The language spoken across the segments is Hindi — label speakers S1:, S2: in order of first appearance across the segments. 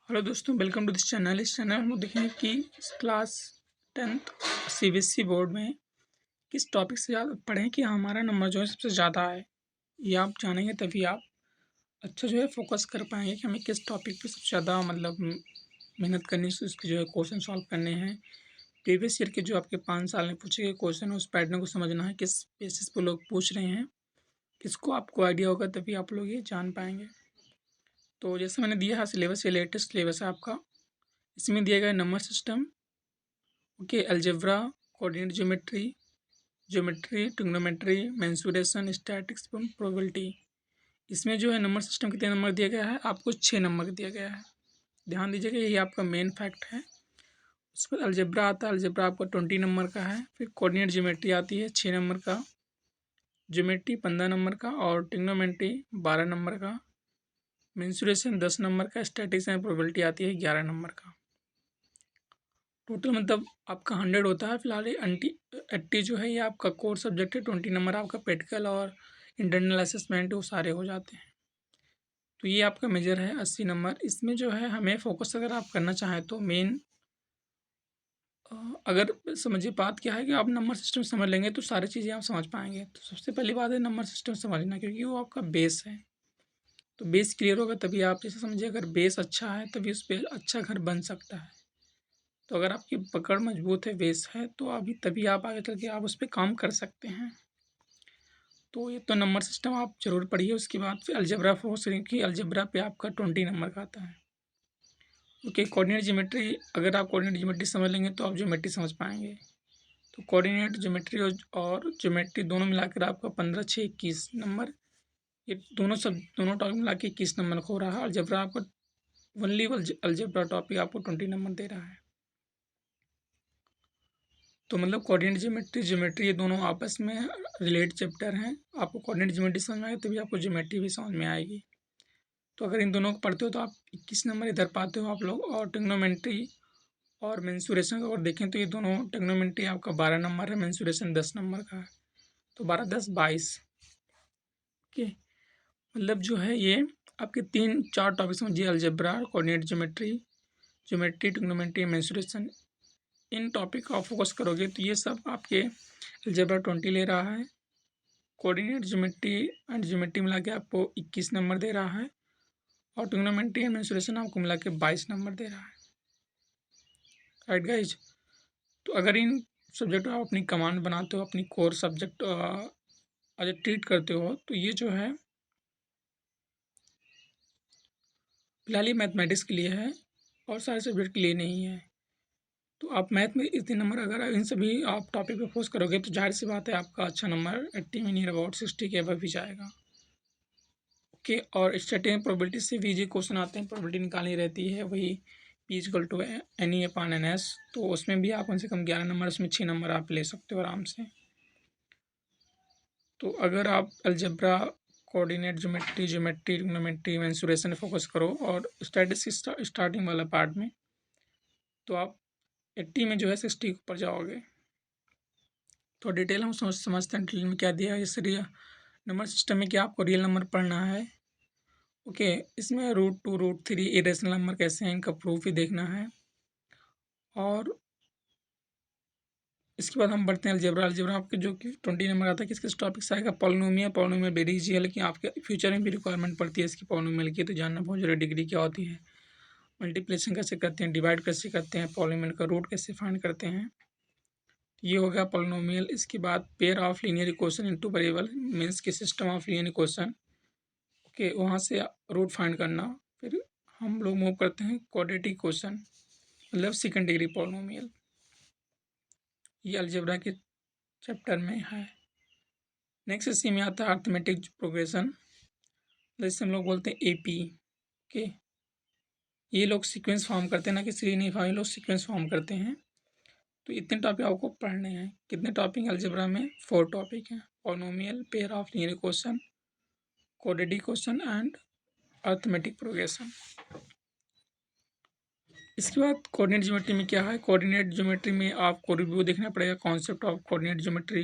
S1: हेलो दोस्तों, वेलकम टू दिस चैनल। इस चैनल में हम लोग देखेंगे कि क्लास 10th सीबीएसई बोर्ड में किस टॉपिक से ज़्यादा पढ़ें कि हमारा नंबर जो है सबसे ज़्यादा आए। ये आप जानेंगे तभी आप अच्छा जो है फोकस कर पाएंगे कि हमें किस टॉपिक पे सबसे ज़्यादा मेहनत करनी है, उसके जो है क्वेश्चन सॉल्व करने हैं। प्रीवियस ईयर के जो आपके 5 साल में पूछे गए क्वेश्चन है उस पैटर्न को समझना है, किस बेसिस पे लोग पूछ रहे हैं, किसको आपको आइडिया होगा तभी आप लोग ये जान पाएंगे। तो जैसे मैंने दिया है सिलेबस, ये लेटेस्ट सिलेबस है आपका। इसमें दिया गया number system, okay, algebra, coordinate geometry, geometry, trigonometry, mensuration, statics, probability. इसमें जो है नंबर सिस्टम कितने नंबर दिया गया है, आपको 6 नंबर दिया गया है। ध्यान दीजिएगा, यही आपका मेन फैक्ट है। उस पर अलजेब्रा आता है, अलजेब्रा आपका 20 नंबर का है। फिर कोऑर्डिनेट ज्योमेट्री आती है 6 नंबर का, ज्योमेट्री 15 नंबर का, और ट्रिग्नोमेट्री 12 नंबर का, मेंसुरेशन 10 नंबर का, स्टैटिक्स एंड प्रोबेबिलिटी आती है 11 नंबर का। टोटल मतलब आपका 100 होता है। फिलहाल ये 80 जो है ये आपका कोर सब्जेक्ट है। 20 नंबर आपका प्रैक्टिकल और इंटरनल असेसमेंट वो सारे हो जाते हैं। तो ये आपका मेजर है 80 नंबर। इसमें जो है हमें फोकस अगर आप करना चाहें तो मेन अगर समझिए बात क्या है कि आप नंबर सिस्टम समझ लेंगे तो सारी चीज़ें आप समझ पाएंगे। तो सबसे पहली बात है नंबर सिस्टम समझना, क्योंकि वो आपका बेस है। तो बेस क्लियर होगा तभी आप, जैसे समझिए अगर बेस अच्छा है तभी उस पर अच्छा घर बन सकता है। तो अगर आपकी पकड़ मजबूत है, बेस है, तो अभी तभी आप आगे चल के आप उस पे काम कर सकते हैं। तो ये तो नंबर सिस्टम आप ज़रूर पढ़िए। उसके बाद फिर अलजेब्रा फोर्स, कि अलजेब्रा पे आपका 20 नंबर का आता है। ओके, कोऑर्डिनेट ज्योमेट्री, अगर आप कोऑर्डिनेट ज्योमेट्री समझ लेंगे तो आप ज्योमेट्री समझ पाएंगे। तो कोऑर्डिनेट ज्योमेट्री और ज्योमेट्री दोनों मिलाकर आपका 15, 6, 21 नंबर, ये दोनों टॉपिक मिला के 21 नंबर का हो रहा है। अलजेब्रा आपका ओनली अलजेब्रा टॉपिक आपको 20 नंबर दे रहा है। तो मतलब कोऑर्डिनेट ज्योमेट्री, ज्योमेट्री ये दोनों आपस में रिलेटेड चैप्टर हैं। आपको कोऑर्डिनेट ज्योमेट्री समझ में आएगी तभी आपको ज्योमेट्री भी समझ में आएगी। तो अगर इन दोनों को पढ़ते हो तो आप 21 नंबर इधर पाते हो आप लोग। और ट्रिग्नोमेट्री और मेंसुरेशन को अगर देखें तो ये दोनों, ट्रिग्नोमेट्री आपका 12 नंबर है, मेंसुरेशन 10 नंबर का है। तो 12, 10, 22। ओके, मतलब जो है ये आपके 3, 4 टॉपिक समझिए, algebra, coordinate geometry, geometry, trigonometry, mensuration. इन टॉपिक का फोकस करोगे तो ये सब आपके अलजेब्रा 20 ले रहा है, कोऑर्डिनेट ज्योमेट्री एंड ज्योमेट्री मिला के आपको 21 नंबर दे रहा है, और ट्रिग्नोमेट्री एंड मेंसुरेशन आपको मिला के 22 नंबर दे रहा है। Right guys. तो अगर इन सब्जेक्ट को आप अपनी कमांड बनाते हो, अपनी कोर सब्जेक्ट अगर ट्रीट करते हो, तो ये जो है फिलहाल ये मैथमेटिक्स के लिए है और सारे सब्जेक्ट के लिए नहीं है। तो आप मैथ में इतने नंबर, अगर इन सभी आप टॉपिक पे फोकस करोगे तो जाहिर सी बात है आपका अच्छा नंबर 80 में नियर अबाउट 60 के अबव ही जाएगा। ओके, और स्टैटिक प्रोबेबिलिटी से भी जी क्वेश्चन आते हैं, प्रोबेबिलिटी निकालनी रहती है, वही P equal to N E upon N S. तो उसमें भी आप कम से कम 11 नंबर, उसमें 6 नंबर आप ले सकते हो आराम से। तो अगर आप algebra, coordinate geometry, geometry, trigonometry, mensuration focus करो और स्टैटिस्टिक्स स्टार्टिंग वाला पार्ट में, तो आप 80 में जो है 60 के ऊपर जाओगे। तो डिटेल हम समझते हैं डिटेल में क्या दिया है। जैसे नंबर सिस्टम में क्या आपको रियल नंबर पढ़ना है। ओके, इसमें √2, √3 इरेशनल नंबर कैसे हैं, इनका प्रूफ ही देखना है। और इसके बाद हम बढ़ते हैं अलजेब्रा। अलजेब्रा आपके जो कि 20 नंबर आता है, किस किस टॉपिक से आएगा। पॉलिनोमियल, पॉलिनोमियल वेरी इजी है, लेकिन आपके फ्यूचर में भी रिक्वायरमेंट पड़ती है इसकी पॉलिनोमियल की, तो जानना बहुत जरूरी। डिग्री क्या होती है, मल्टीप्लिकेशन कैसे करते हैं, डिवाइड कैसे करते हैं, पॉलिनोमियल का रूट कैसे फाइंड करते हैं। ये हो गया पॉलिनोमियल। इसके बाद pair of linear equation in two variable, means की system of linear equation. Okay, वहाँ से रूट फाइंड करना। फिर हम लोग मूव करते हैं क्वाड्रेटिक इक्वेशन, मतलब सेकंड डिग्री पॉलिनोमियल। ये अलजेब्रा के चैप्टर में है। नेक्स्ट इसी में आता है अर्थमेटिक प्रोग्रेशन, जैसे हम लोग बोलते हैं एपी। ओके, ये लोग सीक्वेंस फॉर्म करते हैं, ना कि सीरीज नहीं फॉर्म, ये लोग सीक्वेंस फॉर्म करते हैं। तो इतने टॉपिक आपको पढ़ने हैं। कितने टॉपिक अलजेब्रा में, 4 टॉपिक हैं। Polynomial, pair of linear equation, quadratic equation and arithmetic progression. इसके बाद कोऑर्डिनेट ज्योमेट्री में क्या है। कोऑर्डिनेट ज्योमेट्री में आपको रिव्यू देखना पड़ेगा, concept of coordinate geometry,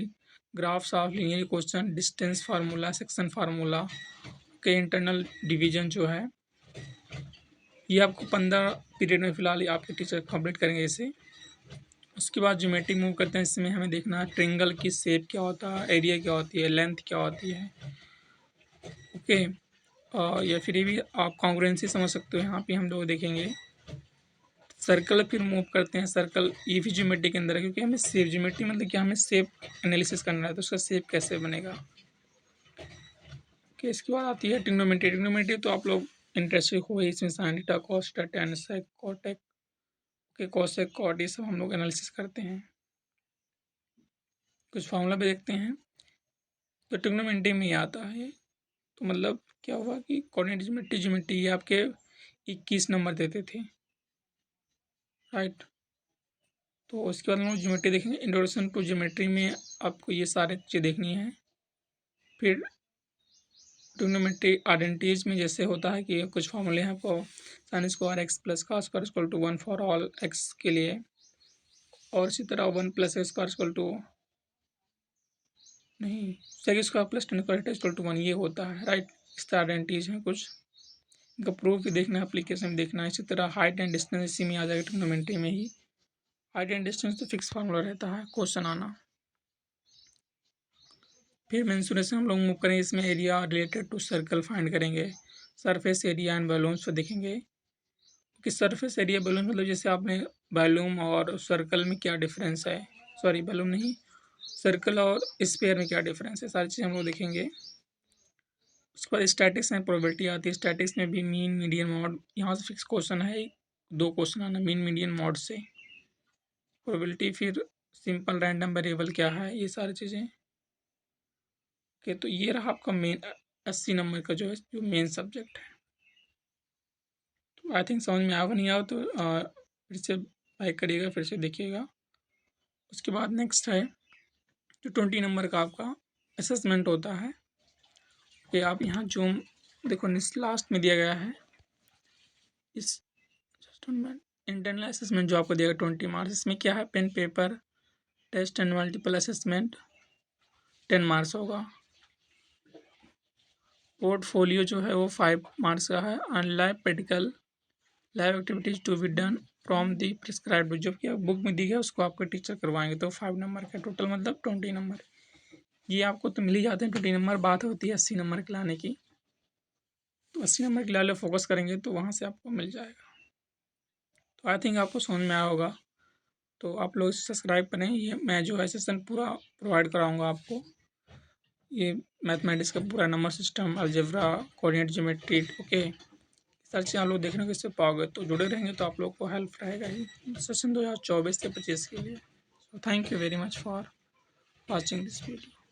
S1: graphs of linear equation, distance formula, section formula के इंटरनल डिवीजन जो है, ये आपको 15 पीरियड में फ़िलहाल ये आपके टीचर कंप्लीट करेंगे इसे। उसके बाद ज्योमेट्री मूव करते हैं। इसमें हमें देखना है ट्रायंगल की शेप क्या होता है, एरिया क्या होती है, लेंथ क्या होती है, ओके। या फिर ये भी आप कॉन्ग्रुएंसी समझ सकते हो, यहाँ पे हम लोग देखेंगे। सर्कल फिर मूव करते हैं। सर्कल ये भी ज्योमेट्री के अंदर है, क्योंकि हमें शेप ज्योमेट्री मतलब कि हमें शेप एनालिसिस करना है, तो उसका शेप कैसे बनेगा। ओके, इसके बाद आती है ट्रिग्नोमेट्री। ट्रिग्नोमेट्री तो आप लोग इंटरेस्टेड हो ही, इसमें sine theta, cos theta, tan sec, cosec, okay, cosec, cot, ये सब हम लोग एनालिसिस करते हैं। कुछ फार्मूला भी देखते हैं। तो ट्रिग्नोमेट्री में ये आता है, तो मतलब क्या हुआ कि कोऑर्डिनेट ज्योमेट्री ज्योमेट्री ये आपके 21 नंबर देते थे, राइट। तो उसके बाद हम लोग ज्योमेट्री देखेंगे। इंट्रोडक्शन टू ज्योमेट्री में आपको ये सारे चीज़ें देखनी है। फिर ट्रिग्नोमेट्री आइडेंटिटीज में जैसे होता है कि कुछ फॉर्मूले हैं आपको, sine square x plus cos square equal to 1 for all x के लिए, और इसी तरह 1 plus x square equal to नहीं sec square plus tan square equal to 1, ये होता है, राइट। इस तरह आइडेंटिटीज हैं कुछ, इनका प्रूफ भी देखना है, एप्लीकेशन भी देखना है। इसी तरह हाइट एंड डिस्टेंस इसी में आ जाएगा ट्रिग्नोमेट्री में ही। हाइट एंड डिस्टेंस तो फिक्स फार्मूला रहता है, क्वेश्चन आना। फिर मेंसुरेशन हम लोग मूव करेंगे। इसमें area related to circle find करेंगे। सरफेस एरिया एंड वॉल्यूम्स पर देखेंगे कि सरफेस एरिया वॉल्यूम मतलब जैसे आपने वॉल्यूम और सर्कल में क्या डिफरेंस है, सॉरी वॉल्यूम नहीं, सर्कल और स्फीयर में क्या डिफरेंस है, सारी चीज़ें हम लोग देखेंगे। उसके बाद स्टैटिक्स में प्रोबेबिलिटी आती है। स्टैटिक्स में भी मीन मीडियन मॉड, यहाँ से फिक्स क्वेश्चन है, 2 क्वेश्चन आना मीन मीडियन मॉड से। प्रोबेबिलिटी फिर सिंपल रैंडम वेरिएबल क्या है, ये सारी चीज़ें। ओके, तो ये रहा आपका मेन 80 नंबर का जो है जो मेन सब्जेक्ट है। तो आई थिंक समझ में आया, नहीं आया तो फिर से लाइक करिएगा, फिर से देखिएगा। उसके बाद नेक्स्ट है जो 20 नंबर का आपका असेसमेंट होता है। कि आप यहाँ जो देखो लास्ट में दिया गया है, इस इंटरनल असेसमेंट जो आपको दिया गया 20 मार्क्स, इसमें क्या है, pen paper test and multiple assessment 10 marks होगा। पोर्टफोलियो जो है वो 5 मार्क्स का है। And lab practical lab activities to be done from the prescribe book, जो कि बुक में दी गया उसको आपके टीचर करवाएंगे, तो 5 नंबर का टोटल मतलब 20 नंबर। ये आपको तो मिल ही जाते हैं 20 नंबर, बात होती है 80 नंबर के लाने की। तो 80 नंबर के लाने फोकस करेंगे तो वहाँ से आपको मिल जाएगा। तो आई थिंक आपको समझ में आया होगा। तो आप लोग सब्सक्राइब करें, ये मैं जो है सेशन पूरा प्रोवाइड कराऊंगा आपको। ये मैथमेटिक्स का पूरा number system, algebra, coordinate geometry, okay, सारी चीज़ें आप लोग देखने को इससे पाओगे, तो जुड़े रहेंगे तो आप लोग को हेल्प रहेगा ही सेशन 2024 से 25 के लिए। So thank you very much for watching this video.